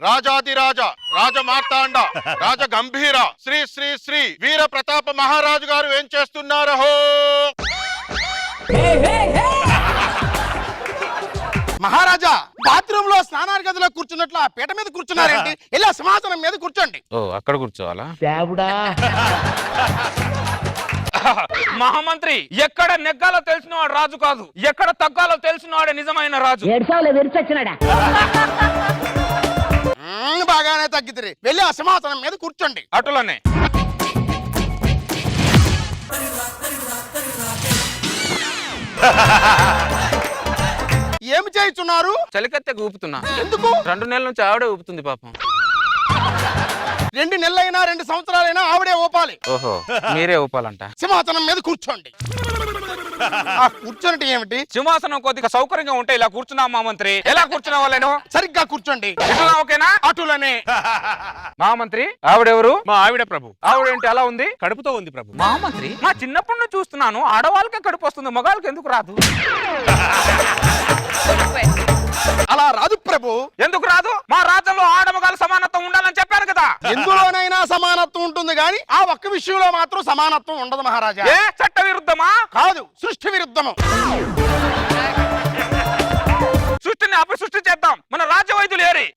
రాజాదిరాజ రాజమార్తాండ రాజ గంభీర శ్రీ శ్రీ శ్రీ వీర ప్రతాప మహారాజు గారు ఏం చేస్తున్నారు? మహారాజా బాత్రూమ్ లో స్నానాల గదిలో కూర్చున్నట్లు ఆ పీట మీద కూర్చున్నారేంటి? ఇలా సింహాసనం మీద కూర్చోండి. ఓ అక్కడ కూర్చోవాలా? మహామంత్రి, ఎక్కడ నెగ్గాలో తెలిసిన వాడు రాజు కాదు, ఎక్కడ తగ్గాలో తెలిసిన వాడే నిజమైన రాజు. బాగానే తగ్గితే వెళ్ళి ఆ సింహాసనం మీద కూర్చోండి. అటులనే. ఏమి చేస్తున్నారు? చలికత్తె ఊపుతున్నా. ఎందుకు? 2 నెలల నుంచి ఆవిడే ఊపుతుంది పాపం. 2 నెలలైనా 2 సంవత్సరాలైనా ఆవిడే ఊపాలి. ఓహో, మీరే ఊపాలంట. సింహాసనం మీద కూర్చోండి. ఆ కూర్చోండి ఏమిటి? సింహాసనం కొద్దిగా సౌకర్యంగా ఉంటే ఇలా కూర్చున్నాం మహామంత్రి. ఎలా కూర్చున్నా వాళ్ళను? సరిగ్గా కూర్చోండి. ఓకేనా? అటులనే. మహామంత్రి, ఆవిడెవరు? మా ఆవిడ ప్రభు. ఆవిడేంటి అలా ఉంది? కడుపుతో ఉంది ప్రభు. మహామంత్రి, మా చిన్నప్పటి నుంచి చూస్తున్నాను ఆడవాళ్ళకే కడుపు వస్తుంది, మగాళ్ళకి ఎందుకు రాదు? అలా రాదు ప్రభు. ఎందుకు రాదు? మా రాజ్యంలో ఆడమగాళ్ళ సమానత్వం ఉండాలని చెప్పాను కదా. ఎందులోనైనా సమానత్వం ఉంటుంది గాని ఆ ఒక్క విషయంలో మాత్రం సమానత్వం ఉండదు మహారాజా. ఏ చట్ట విరుద్ధమా? కాదు, సృష్టి విరుద్ధము. సృష్టిని అపసృష్టి చేద్దాం. మన రాజ్య వైద్యులు ఏరి.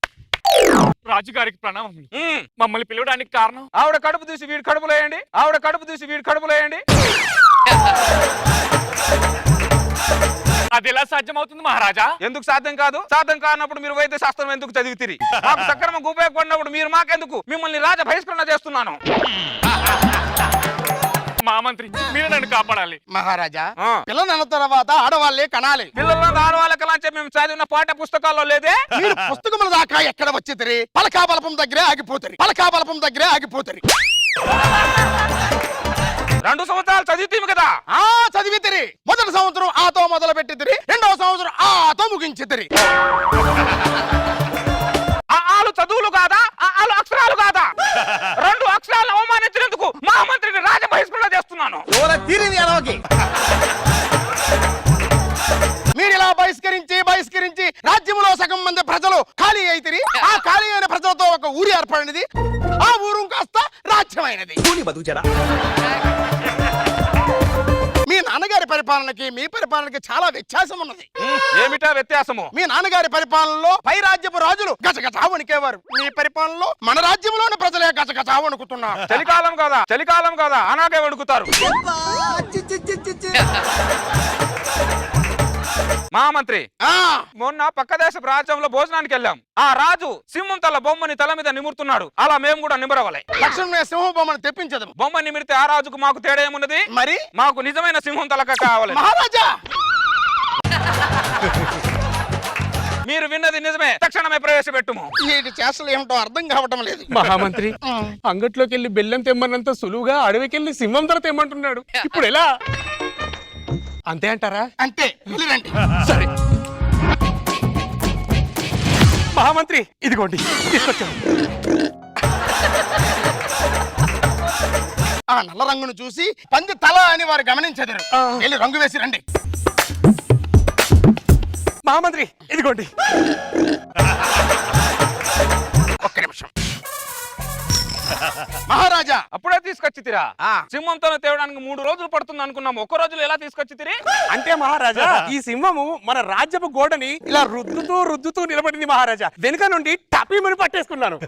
రాజుగారికి ప్రణామం. మమ్మల్ని పిలవడానికి కారణం? ఆవిడ కడుపు తీసి వీడి కడుపులో వేయండి. ఆవిడ కడుపు తీసి వీడి కడుపులో వేయండి. అది ఎలా సాధ్యమవుతుంది మహారాజా? ఎందుకు సాధ్యం కాదు? సాధ్యం కానప్పుడు మీరు వైద్య శాస్త్రం ఎందుకు చదివితిరి? మాకు సక్రమంగా ఉపయోగపడినప్పుడు మీరు మాకెందుకు? మిమ్మల్ని రాజ బహిష్కరణ చేస్తున్నాను. మహామంత్రి, మీరు నన్ను కాపాడాలి. మహారాజా, పిల్లలు అన్న తర్వాత ఆడవాళ్లే కనాలి. పిల్లల్లో ఆడవాళ్ళ కళ అని మేము చదివిన పాఠ్య పుస్తకాల్లో లేదే. మీరు పుస్తకముల దాకా ఎక్కడ వచ్చేతరి? పలకాబలపం దగ్గరే ఆగిపోతారు. పలకాబలపం దగ్గరే ఆగిపోతారు. 2 సంవత్సరాలు చదివితీమి కదా. చదివితిరి. మొదటి సంవత్సరం ఆతో మొదలు పెట్టితిరి, 2వ సంవత్సరం ఆతో ముగించితిరి. ఆలు చదువులు కాదా? ఆలు అక్షరాలు కాదా? 2 అక్షరాలను అవమానించినందుకు మహామంత్రిని రాజ బహిష్కరణ చేస్తున్నాను. మీరు ఇలా బహిష్కరించి రాజ్యంలో సగం మంది ప్రజలు ఖాళీ అయితిరి. ఆ ఖాళీ అయిన ప్రజలతో ఒక ఊరి ఏర్పడినది. ఆ ఊరు కాస్త రాజ్యమైనది. మీ నాన్నగారి పరిపాలనకి మీ పరిపాలనకి చాలా వ్యత్యాసం ఉన్నది. ఏమిటా వ్యత్యాసము? మీ నాన్నగారి పరిపాలనలో పై రాజ్యపు రాజులు గజగజా వణికేవారు. మీ పరిపాలనలో మన రాజ్యంలోని ప్రజలే గజగజా వణుకుతున్నారు. చలికాలం కాదా అలాగే వణుకుతారు. మహామంత్రి, మొన్న పక్క దేశపు రాజ్యంలో భోజనానికి వెళ్ళాం. ఆ రాజు సింహం తల బొమ్మని తల మీద నిమురుతున్నాడు. అలా మేము కూడా నిమరవాలి. తక్షణమే సింహం బొమ్మను తెప్పించదు. బొమ్మ నిమిరితే ఆ రాజుకు మాకు తేడా ఏమున్నది? మరి మాకు నిజమైన సింహం తలక కావాలి. మహారాజా, మీరు విన్నది నిజమే. తక్షణమే ప్రవేశపెట్టుము. వీటి చేష్టలు ఏమిటో అర్థం కావటం లేదు. మహామంత్రి, అంగట్లోకి వెళ్ళి బెల్లం తెమ్మన్నంత సులువుగా అడవికెళ్ళి సింహం ధర తెమ్మంటున్నాడు. ఇప్పుడు ఎలా? అంతే అంటారా? అంతే. వెళ్ళండి. సరే మహామంత్రి, ఇదిగోండి తీసుకొచ్చాను. ఆ నల్ల రంగును చూసి పంది తల అని వారు గమనించెదరు. వెళ్ళి రంగు వేసి రండి. మహామంత్రి, ఇదిగోండి. ఒక్క నిమిషం. మహారాజా, అప్పుడే తీసుకొచ్చితిరా? సింహంతో తేవడానికి 3 రోజులు పడుతుంది అనుకున్నాము. 1 రోజులో ఎలా తీసుకొచ్చితిరి? అంటే మహారాజా, ఈ సింహము మన రాజ్యపు గోడని ఇలా రుద్దుతూ నిలబడింది మహారాజా. వెనుక నుండి టపీమని పట్టేసుకున్నాను.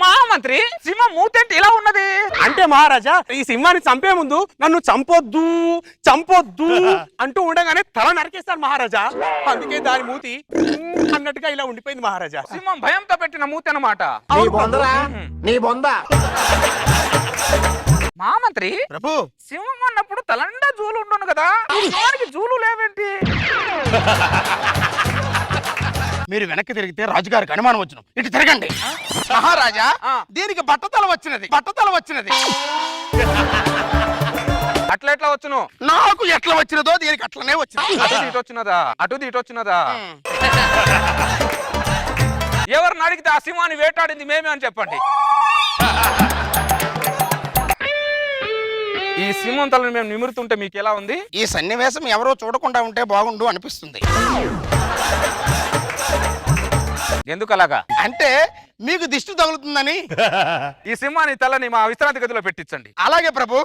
మహామంత్రి, సింహం మూతేంటి ఇలా ఉన్నది? అంటే మహారాజా, ఈ సింహాన్ని చంపే ముందు నన్ను చంపొద్దు అంటూ ఉండగానే తల నరికేస్తాను మహారాజా. అందుకే దాని మూతి అన్నట్టుగా ఇలా ఉండిపోయింది మహారాజా. సింహం భయంతో పెట్టిన మూతి అన్నమాట. మహామంత్రి, ప్రభు, సింహం అన్నప్పుడు తలండా జూలు ఉండను కదా, జూలు లేవేంటి? మీరు వెనక్కి తిరిగితే రాజుగారికి అనుమానం వచ్చును. ఇటు తిరగండి. మహారాజా, దీనికి బట్టతల వచ్చినది. అట్లా ఎట్లా వచ్చును? నాకు ఎట్లా వచ్చినదో దీనికి అట్లనే వచ్చింది. అటు దీటొచ్చినదా ఎవరిని అడిగితే ఆ సింహాన్ని వేటాడింది మేమే అని చెప్పండి. ఈ సింహం తలని మేము నిమురుతుంటే మీకు ఎలా ఉంది? ఈ సన్నివేశం ఎవరో చూడకుండా ఉంటే బాగుండు అనిపిస్తుంది. ఎందుకు అలాగా? అంటే మీకు దిష్టి తగులుతుందని. ఈ సింహాన్ని తలని మా విశ్రాంతి గదిలో పెట్టించండి. అలాగే ప్రభు.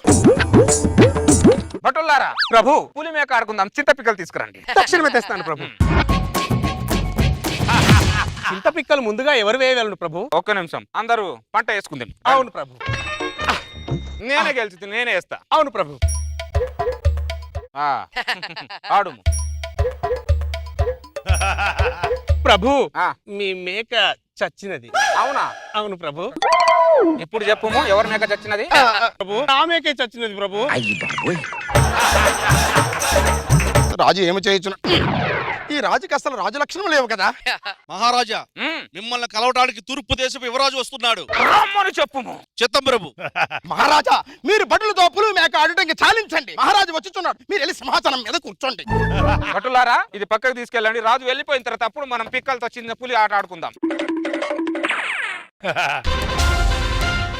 భటుల్లారా, ప్రభు పులి మేక ఆడుకుందాం, చింతపిక్కలు తీసుకురండి. తక్షణమే తెస్తాను ప్రభు. చింతపిక్కలు ముందుగా ఎవరు వేయగలను ప్రభు? ఒక్క నిమిషం, అందరూ పంట వేసుకుందాం. అవును ప్రభు. నేనే గెలిచి నేనే వేస్తా. అవును ప్రభు. ఆడుము. ప్రభు, ఆ. మీ మేక చచ్చినది. అవునా? అవును ప్రభు. ఇప్పుడు చెప్పుము, ఎవరి మేక చచ్చినది? ప్రభు, నా మేకే చచ్చినది ప్రభు. రాజు ఏమి చేయొచ్చును? ఈ రాజుకి అసలు రాజు లక్షణం లేవు కదా. మహారాజా, మ్మ్. మిమ్మల్ని కలవటానికి తూర్పు దేశపు యువరాజు వస్తున్నాడు. రమ్మని చెప్పుము. చిత్తం ప్రభు. మహారాజా, మీరు భటులతో పులి మేక ఆడటానికి చాలించండి. మహారాజు వచ్చుచున్నాడు. మీరు వెళ్ళి సింహాసనం మీద కూర్చోండి. భటులారా, ఇది పక్కకు తీసుకెళ్ళండి. రాజు వెళ్ళిపోయిన తర్వాత అప్పుడు మనం పిక్కలతో చిన్న పులి ఆట ఆడుకుందాం.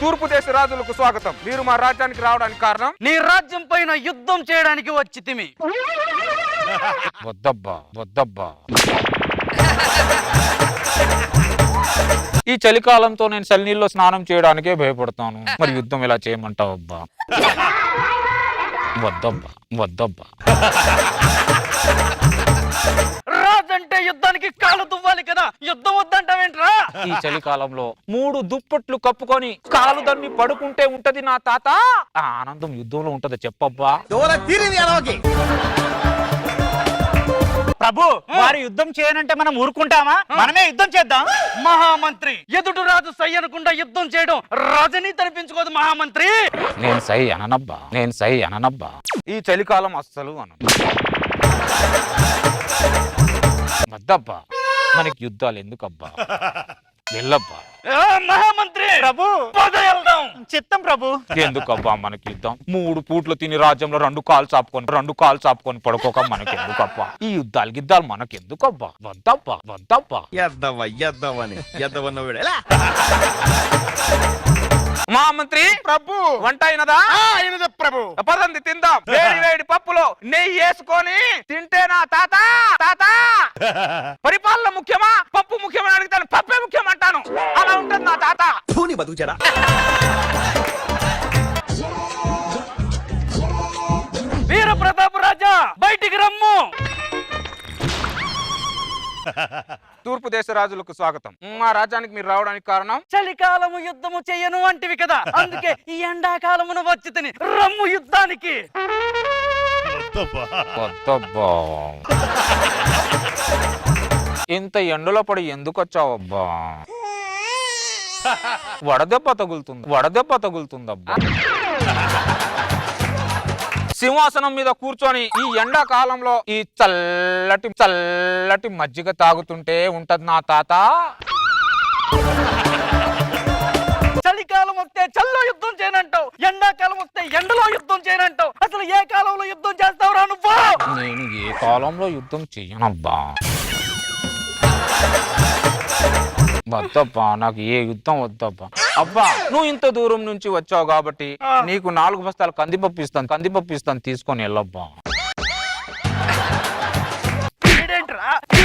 తూర్పు దేశ రాజులకు స్వాగతం. మీరు మా రాజ్యానికి రావడానికి కారణం? నీ రాజ్యం పైన యుద్ధం చేయడానికి వచ్చి తిమి. వద్దబ్బా. ఈ చలికాలంతో నేను చలినీళ్ళలో స్నానం చేయడానికే భయపడతాను. మరి యుద్ధం ఎలా చేయమంటావు అబ్బా? వద్దబ్బా. రాజంటే యుద్ధానికి కాలు దువ్వాలి కదా, యుద్ధం వద్దంటావేంట్రా? ఈ చలికాలంలో 3 దుప్పట్లు కప్పుకొని కాలు దన్ని పడుకుంటే ఉంటది నా తాత. ఆ ఆనందం యుద్ధంలో ఉంటది చెప్పబ్బా. ప్రభు, వారు యుద్ధం చేయనంటే మనం ఊరుకుంటామా? మనమే యుద్ధం చేద్దాం. మహామంత్రి, ఎదుటి రాజు సై అనకుండా యుద్ధం చేయడం రాజనీతి అనిపించుకోదు మహామంత్రి. నేను సై అననబ్బా. ఈ చలికాలం అస్సలు వద్దబ్బా. మనకి యుద్ధాలు ఎందుకబ్బా? వెళ్ళబ్బా. మహామంత్రి ప్రభు, పద వెళ్దాం. చిత్తం ప్రభు. ఎందుకబ్బా మనకి యుద్ధం? 3 పూట్లు తిని రాజ్యంలో 2 కాలు చాపుకొని పడుకోక మనకి ఎందుకబ్బా? ఈ యుద్ధాలు గిద్దాలు మనకి ఎందుకబ్బా? వద్దబ్బా. మహామంత్రి ప్రభు, వంట అయినదా? అయినది ప్రభు. పదండి తిందాం. వేడి పూలో నెయ్యి వేసుకొని తింటే నా తాత పరిపాలన ముఖ్యమా పప్పు ముఖ్యమా అడుగుతాను. పప్పే ముఖ్యం అంటాను. అలా ఉంటుంది నా తాత. వీర ప్రతాప్ రాజా, బయటికి రమ్ము. తూర్పు దేశ రాజులకు స్వాగతం. మా రాజ్యానికి మీరు రావడానికి కారణం? చలికాలము యుద్ధము చెయ్యను అంటివి కదా, అందుకే ఈ ఎండాకాలమున వచ్చి తిని రమ్ము యుద్ధానికి. వద్దబ్బా. ఇంత ఎండలో పడి ఎందుకు వచ్చావబ్బా? వడదెబ్బ తగులుతుందబ్బా. సింహాసనం మీద కూర్చొని ఈ ఎండాకాలంలో ఈ చల్లటి మజ్జిగ తాగుతుంటే ఉంటది నా తాత. చలికాలం వస్తే చల్లో యుద్ధం చేయనంటావు, ఎండాకాలం వస్తే ఎండలో యుద్ధం చేయనంటావు. అసలు ఏ కాలంలో యుద్ధం చేస్తావురా నువ్వు? నేను ఏ కాలంలో యుద్ధం చెయ్యనబ్బా. వద్దబ్బా, నాకు ఏ యుద్ధం వద్దబ్బా. అబ్బా, నువ్వు ఇంత దూరం నుంచి వచ్చావు కాబట్టి నీకు 4 బస్తాలు కందిపప్పు ఇస్తాను తీసుకొని వెళ్ళబ్బా.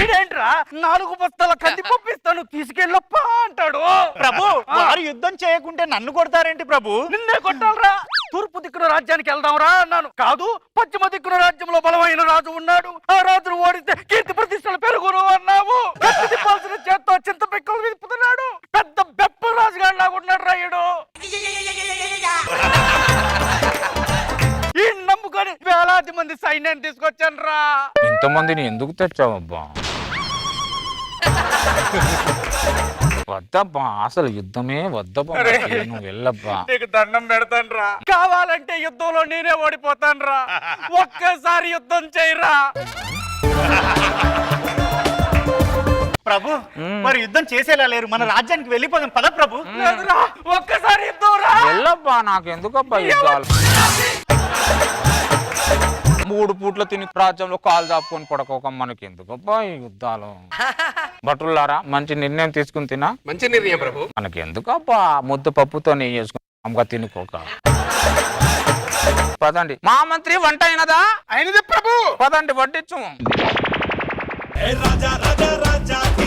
ఈడేంట్రా 4 బస్తాల కందిపప్పు ఇస్తాను తీసుకెళ్ళప్పా అంటాడు. ప్రభు, వారు యుద్ధం చేయకుంటే నన్ను కొడతారేంటి ప్రభు? నిన్నే కొట్టాలరా. తూర్పు దిక్కున రాజ్యానికి వెళ్దాంరా అన్నాను. కాదు, పశ్చిమ దిక్కున రాజ్యంలో బలమైన రాజు ఉన్నాడు, ఆ రాజును ఓడిస్తే కీర్తి ప్రతిష్టలు పెరుగును అన్నావు. తిప్పాల్సిన చేత్తో చింత పిక్కలు విప్పుతున్నాడు. పెద్ద బెప్ప రాజుగాడు లాగున్నాడు రాయుడు. ఈ నమ్ముకొని వేలాది మంది సైన్యాన్ని తీసుకొచ్చాను రా. ఇంతమందిని ఎందుకు తెచ్చావబ్బా? వద్దబ్బా, అసలు యుద్ధమే వద్దబ్బా. నువ్వు వెళ్ళబ్బా. నీకు దండం పెడతాను రా. కావాలంటే యుద్ధంలో నేనే ఓడిపోతాను రా. ఒక్కసారి యుద్ధం చేయరా. ప్రభు మరి యుద్ధం చేసేలా లేరు, మన రాజ్యానికి వెళ్ళిపోదాం పద ప్రభు. లేదురా, ఒక్కసారి యుద్ధం రా. వెళ్ళబ్బా, నాకు ఎందుకబ్బా యుద్ధాలు? 3 పూట్ల తిని రాజ్యంలో కాలు చాపుకొని పడకోక మనకి ఎందుకబ్బా ఈ యుద్ధాలు? భటులారా, మంచి నిర్ణయం తీసుకుని తినా. మంచి నిర్ణయం ప్రభు. మనకి ఎందుకబ్బా ముద్ద పప్పుతో నెయ్యి చేసుకుని తినుకోక. పదండి. మా మంత్రి వంట అయినదా? అయినది ప్రభు. పదండి వడ్డించు. రాజా రాజా రాజా